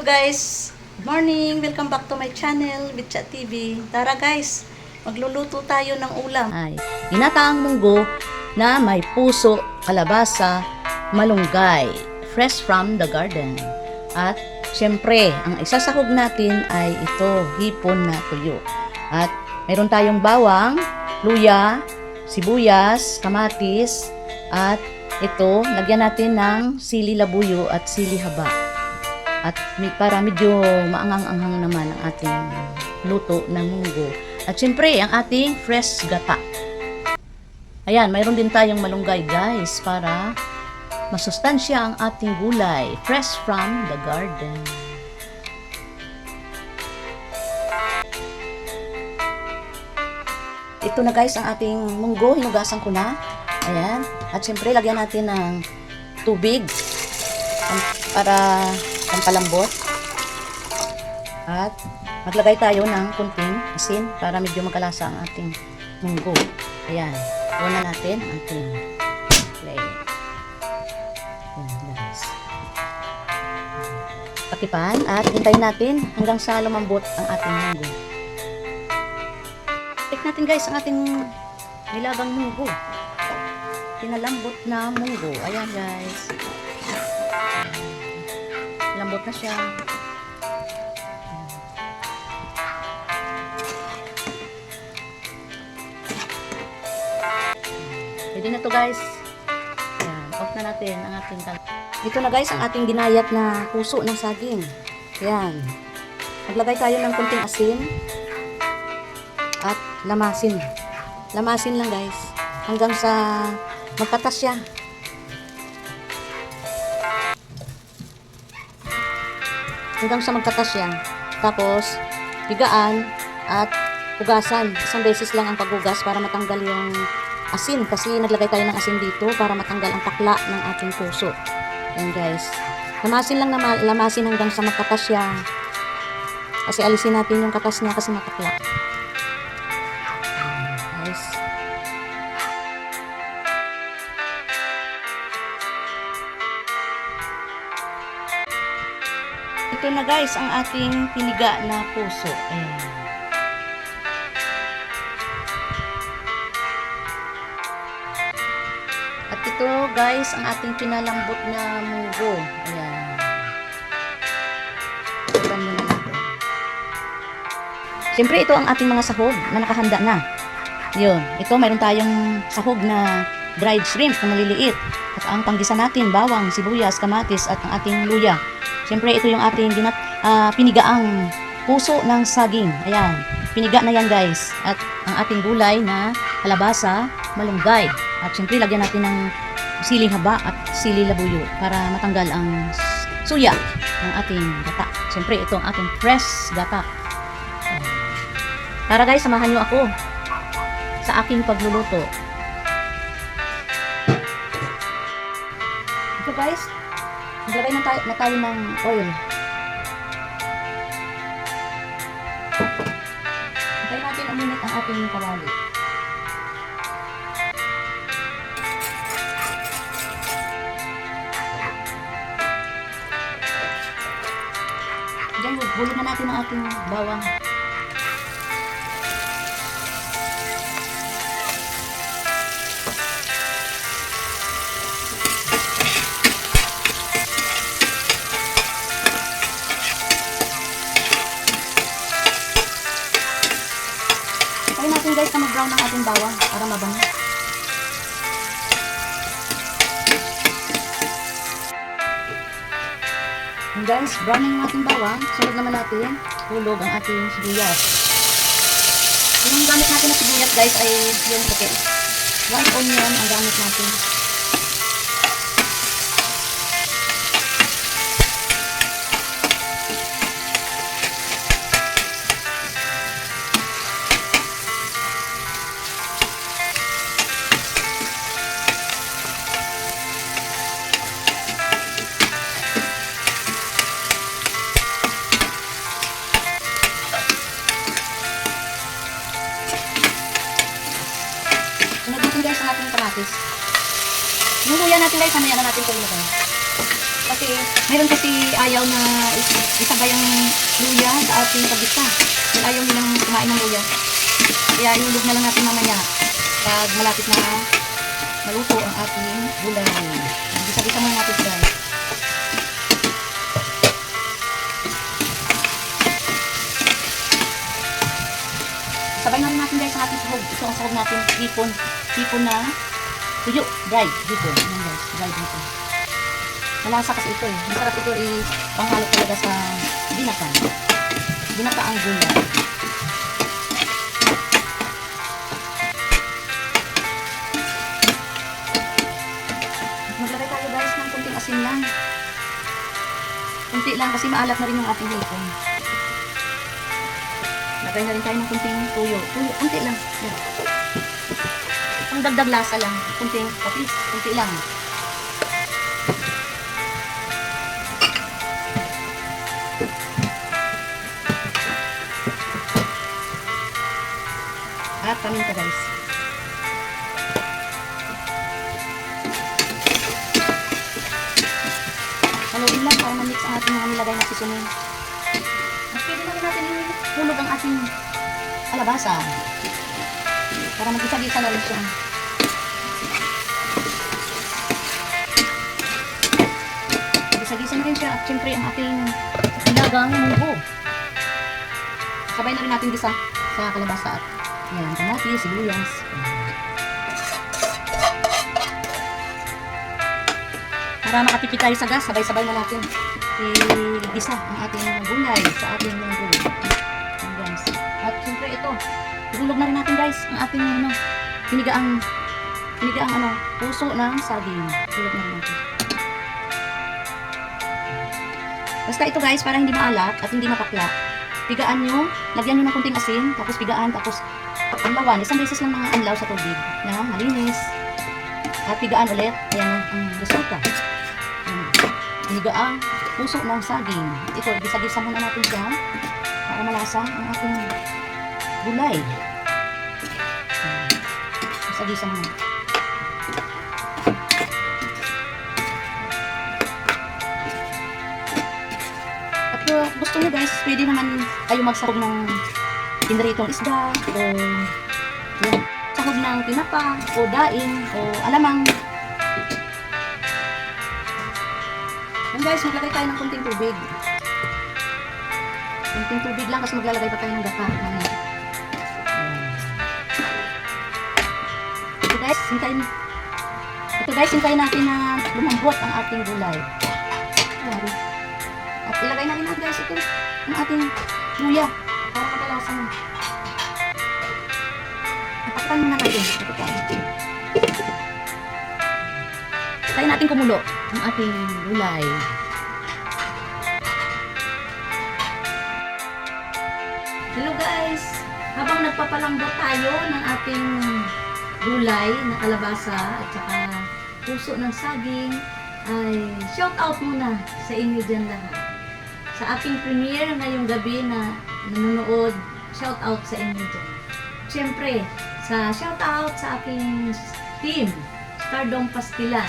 guys! Good morning! Welcome back to my channel, Bitchat TV. Tara guys, magluluto tayo ng ulam. Ay, ginataang munggo na may puso, kalabasa, malunggay, fresh from the garden. At syempre, ang isasahog natin ay ito, hipon na tuyo. At mayroon tayong bawang, luya, sibuyas, kamatis, at ito, lagyan natin ng sili labuyo at sili haba. At para medyo maangang-anghang naman ang ating luto ng munggo. At syempre, ang ating fresh gata. Ayan, mayroon din tayong malunggay guys para masustansya ang ating gulay. Fresh from the garden. Ito na guys ang ating munggo. Hinugasan ko na. Ayan. At syempre, lagyan natin ng tubig para pampalambot. At maglagay tayo ng kunting asin para medyo magkalasa ang ating munggo. Ayan. Iwan na natin ang ating plate. Ayan guys. Pakipan at hintayin natin hanggang sa lumambot ang ating munggo. Check natin guys ang ating nilagang munggo. Pinalambot na munggo. Ayan guys. Lambot na siya. Pwede na to guys. Ayan, off na natin ang ating Ito na guys ang ating ginayat na puso ng saging. Ayan. Maglagay tayo ng kunting asin at lamasin. Lamasin lang guys. Hanggang sa magkatas siya. Hanggang sa magkatas siya. Tapos, pigaan at hugasan. Isang beses lang ang paghugas para matanggal yung asin. Kasi naglagay tayo ng asin dito para matanggal ang takla ng ating puso. Ayan guys. Lamasin lang na lamasin hanggang sa magkatas siya. Kasi alisin natin yung katas niya kasi matakla. Ayan guys. Ito na guys ang ating piniga na puso. Ayan. At ito guys ang ating pinalambot na munggo. Ayan. Iban muna natin. Siyempre ito ang ating mga sahog na nakahanda na. Yun. Ito mayroon tayong sahog na dried shrimp na maliliit. At ang panggisa natin, bawang, sibuyas, kamatis at ang ating luya. Siyempre, ito yung ating pinigaang puso ng saging. Ayan. Piniga na yan, guys. At ang ating gulay na kalabasa, malunggay. At siyempre, lagyan natin ng siling haba at sili labuyo para matanggal ang suya ng ating gata. Siyempre, ito ang ating fresh gata. Ayan. Tara, guys, samahan nyo ako sa aking pagluluto. Ito, guys. Maglagay na tayo ng oil. Hintayin natin uminit ang ating kawali. Diyan, hulog na natin ang ating bawang. Hintayin natin guys na mag-brown ang ating bawang para mabango. And guys, brown na yung ating bawang. Sunod naman natin, hulog ang ating sibuyas. Yung gamit natin na sibuyas guys ay yung puti. White onion ang gamit natin. Sunod natin guys ang ating kamatis. Yung luya natin guys, mamaya na natin ito ilagay. Tapos Kasi mayroon kasi ayaw na isabay ang luya sa ating kabisa. Yung ayaw nilang kumain ng luya. Kaya ilulog na lang natin mamaya pag malapit na maluto ang ating gulay. Gisa-gisa muna natin guys. Sabay na rin natin guys sa ating sahog. Ito ang sahog natin, hipon. Hipon na tuyo, dried hipon. Ayan guys, dried hipon. Malasa kasi ito eh. Masarap ito panghalo talaga sa binatang. Binataang gulay. Maglagay tayo guys ng kunting asin lang. Kunti lang kasi maalat na rin yung ating hipon. Lagay na rin tayo ng kunting tuyo. Tuyo, kunti lang. Yan. Ang dagdag lasa lang. Kunting patis. Kunti lang. At paminta guys. Haluin lang para ma-mix ang ating mga nilagay na sisunin. At pwede na rin natin hulog ang ating kalabasa para mag-isa-gisa na rin siya. Mag-isa-gisa na rin siya at syempre ang ating nilagang munggo. Sabay na rin natin gisa sa kalabasa at yan, kamatis, sibuyas. Para makatipid tayo sa gas, sabay-sabay na natin i-gisa ang ating gulay sa ating munggo. Guys. At siyempre ito, ihulog na rin natin guys ang ating pinigaang puso ng saging. Ihulog na rin natin. Basta ito guys, para hindi maalat at hindi mapakla, pigaan nyo, lagyan nyo ng kunting asin, tapos pigaan, tapos anlawan. Isang beses lang mga anlaw sa tubig na malinis. At pigaan ulit. Ayan na ang resulta. Pinigaang puso ng saging. Ito, igisa-gisa muna natin siya para malasa ang ating gulay. Igisa-gisa muna. At gusto nyo guys, pwede naman kayo magsahog ng pinritong isda o yung sahog ng tinapa o daing o alamang. Yan guys, maglagay tayo ng kunting tubig. Kunting tubig lang kasi maglalagay pa tayo ng gata. Ito guys, hintayin natin na lumambot ang ating gulay. At ilagay na rin natin guys ito ang ating luya para makalasa mo. Napakpan muna natin. Tayo natin kumulo ang ating gulay. Hello guys! Habang nagpapalambot tayo ng ating gulay na kalabasa at saka puso ng saging, ay shout out muna sa inyo dyan lahat. Sa ating premiere ngayong gabi na nanonood, shout out sa inyo dyan. Siyempre, shout out sa aking team, Stardom Pastilan.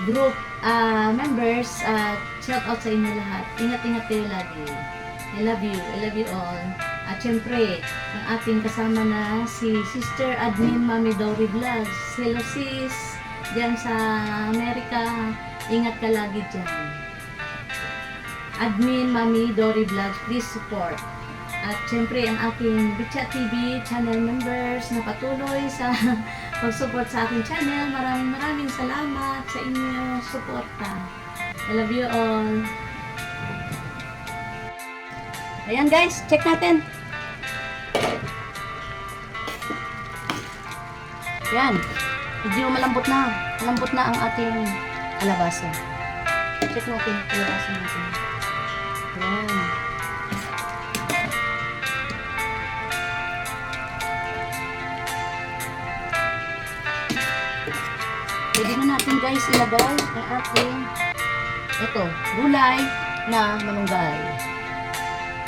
Group members, shout out sa inyo lahat. Ingat-ingat kayo lagi. I love you. I love you all. At syempre, ang ating kasama na si Sister Admin Mami Dory Vlogs. Hello sis, dyan sa Amerika. Ingat ka lagi dyan. Admin Mami Dory Vlogs, please support. At syempre, ang aking Bitchat TV channel members na patuloy sa pag-support sa aking channel. Maraming salamat sa inyong suporta. I love you all. Ayan guys, check natin. Ayan, medyo malambot na. Malambot na ang ating kalabasa. Check natin, kalabasa natin. Ayan. Pwede na natin guys ilagay ang ating gulay na malunggay.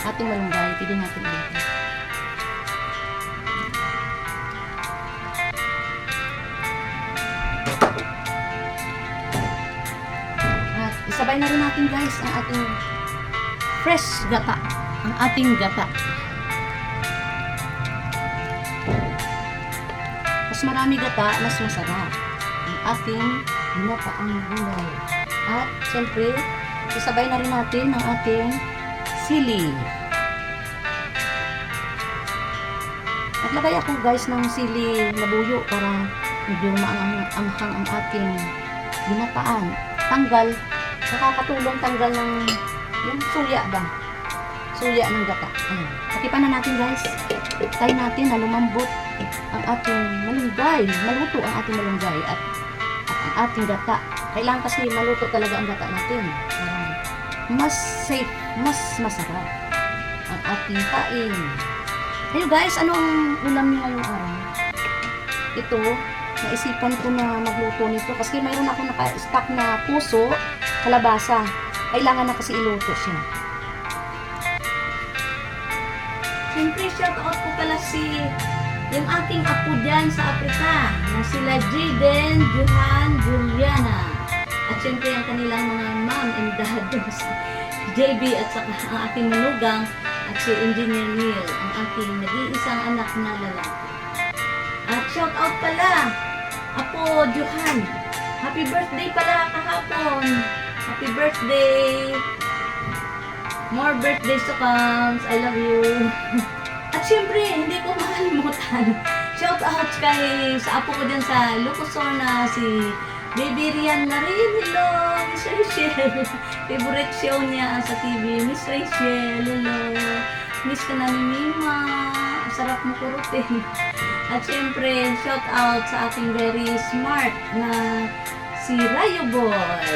Ating malunggay, pwede natin ilagay. Isabay na rin natin guys ang ating fresh gata. Ang ating gata. Mas marami gata, mas masarap. Ang ating ginataang gulay. At syempre, isabay na rin natin ang ating sili. Naglagay ako guys ng sili labuyo para medyo maanghang ang ating ginataan. Tanggal, nakakatulong tanggal ng yung suya ba? Suya ng gata. Ayan. Takipan na natin guys. Tayo natin na lumambot ang ating malunggay. Maluto ang ating malunggay at ang ating gata. Kailangan kasi maluto talaga ang gata natin. Mas safe, mas masarap ang ating kain. Kayo guys, anong ulam niyo ngayong araw? Ito, naisipan ko na magluto nito kasi mayroon ako naka-stock na puso, kalabasa. Kailangan na kasi iluto siya. Siyempre, shout out ko pala yung aking apo dyan sa Africa na sila Jaden, Johan, Juliana. At siyempre, ang kanilang mga mom and dad, si JB at saka ang aking manugang at si Engineer Neil, ang aking nag-iisang anak na lalaki. At shout out pala, Apo Johan. Happy birthday pala kahapon. Happy birthday. More birthdays to come. I love you. At syempre, hindi ko makalimutan. Shout out sa apo ko dyan sa Lucosona, si Baby Rian na rin. Hello, Miss Rachel. Favorite show niya sa TV. Miss Rachel, hello. Miss ka na ni Mima. Sarap mo kurutin. At syempre, shout out sa ating very smart na si Rayo Boy.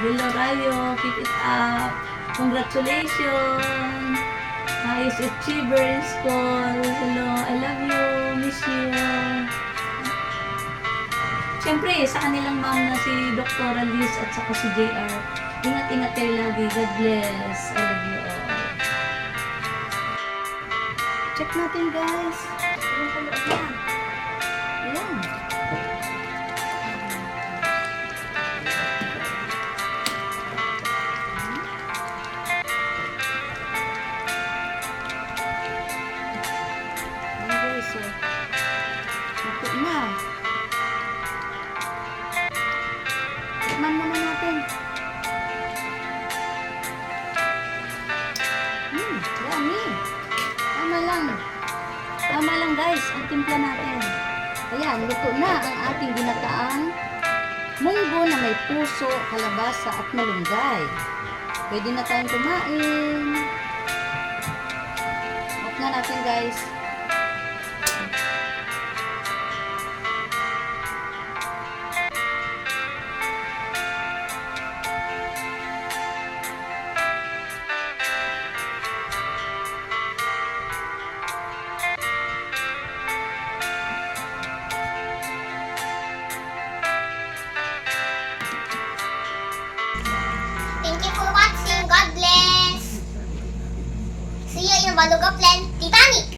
Hello Rayo, keep it up. Congratulations. Highest achiever in school. Hello, I love you. Miss you. Siyempre, sa kanilang mom na si Dr. Liz at saka si JR, ingat-ingat kayo lagi. God bless. I love you all. Check natin guys. Ayan sa loob na. Ayan. Ayan guys. So, ito na. Tikman naman natin. Yummy. Tama lang. Tama lang guys, ang timpla natin. Ayan, luto na ang ating ginataang munggo na may puso, kalabasa at malunggay. Pwede na tayong kumain. Off na natin guys. Thank you for watching. God bless. See you in Baluga Plan, Titanic.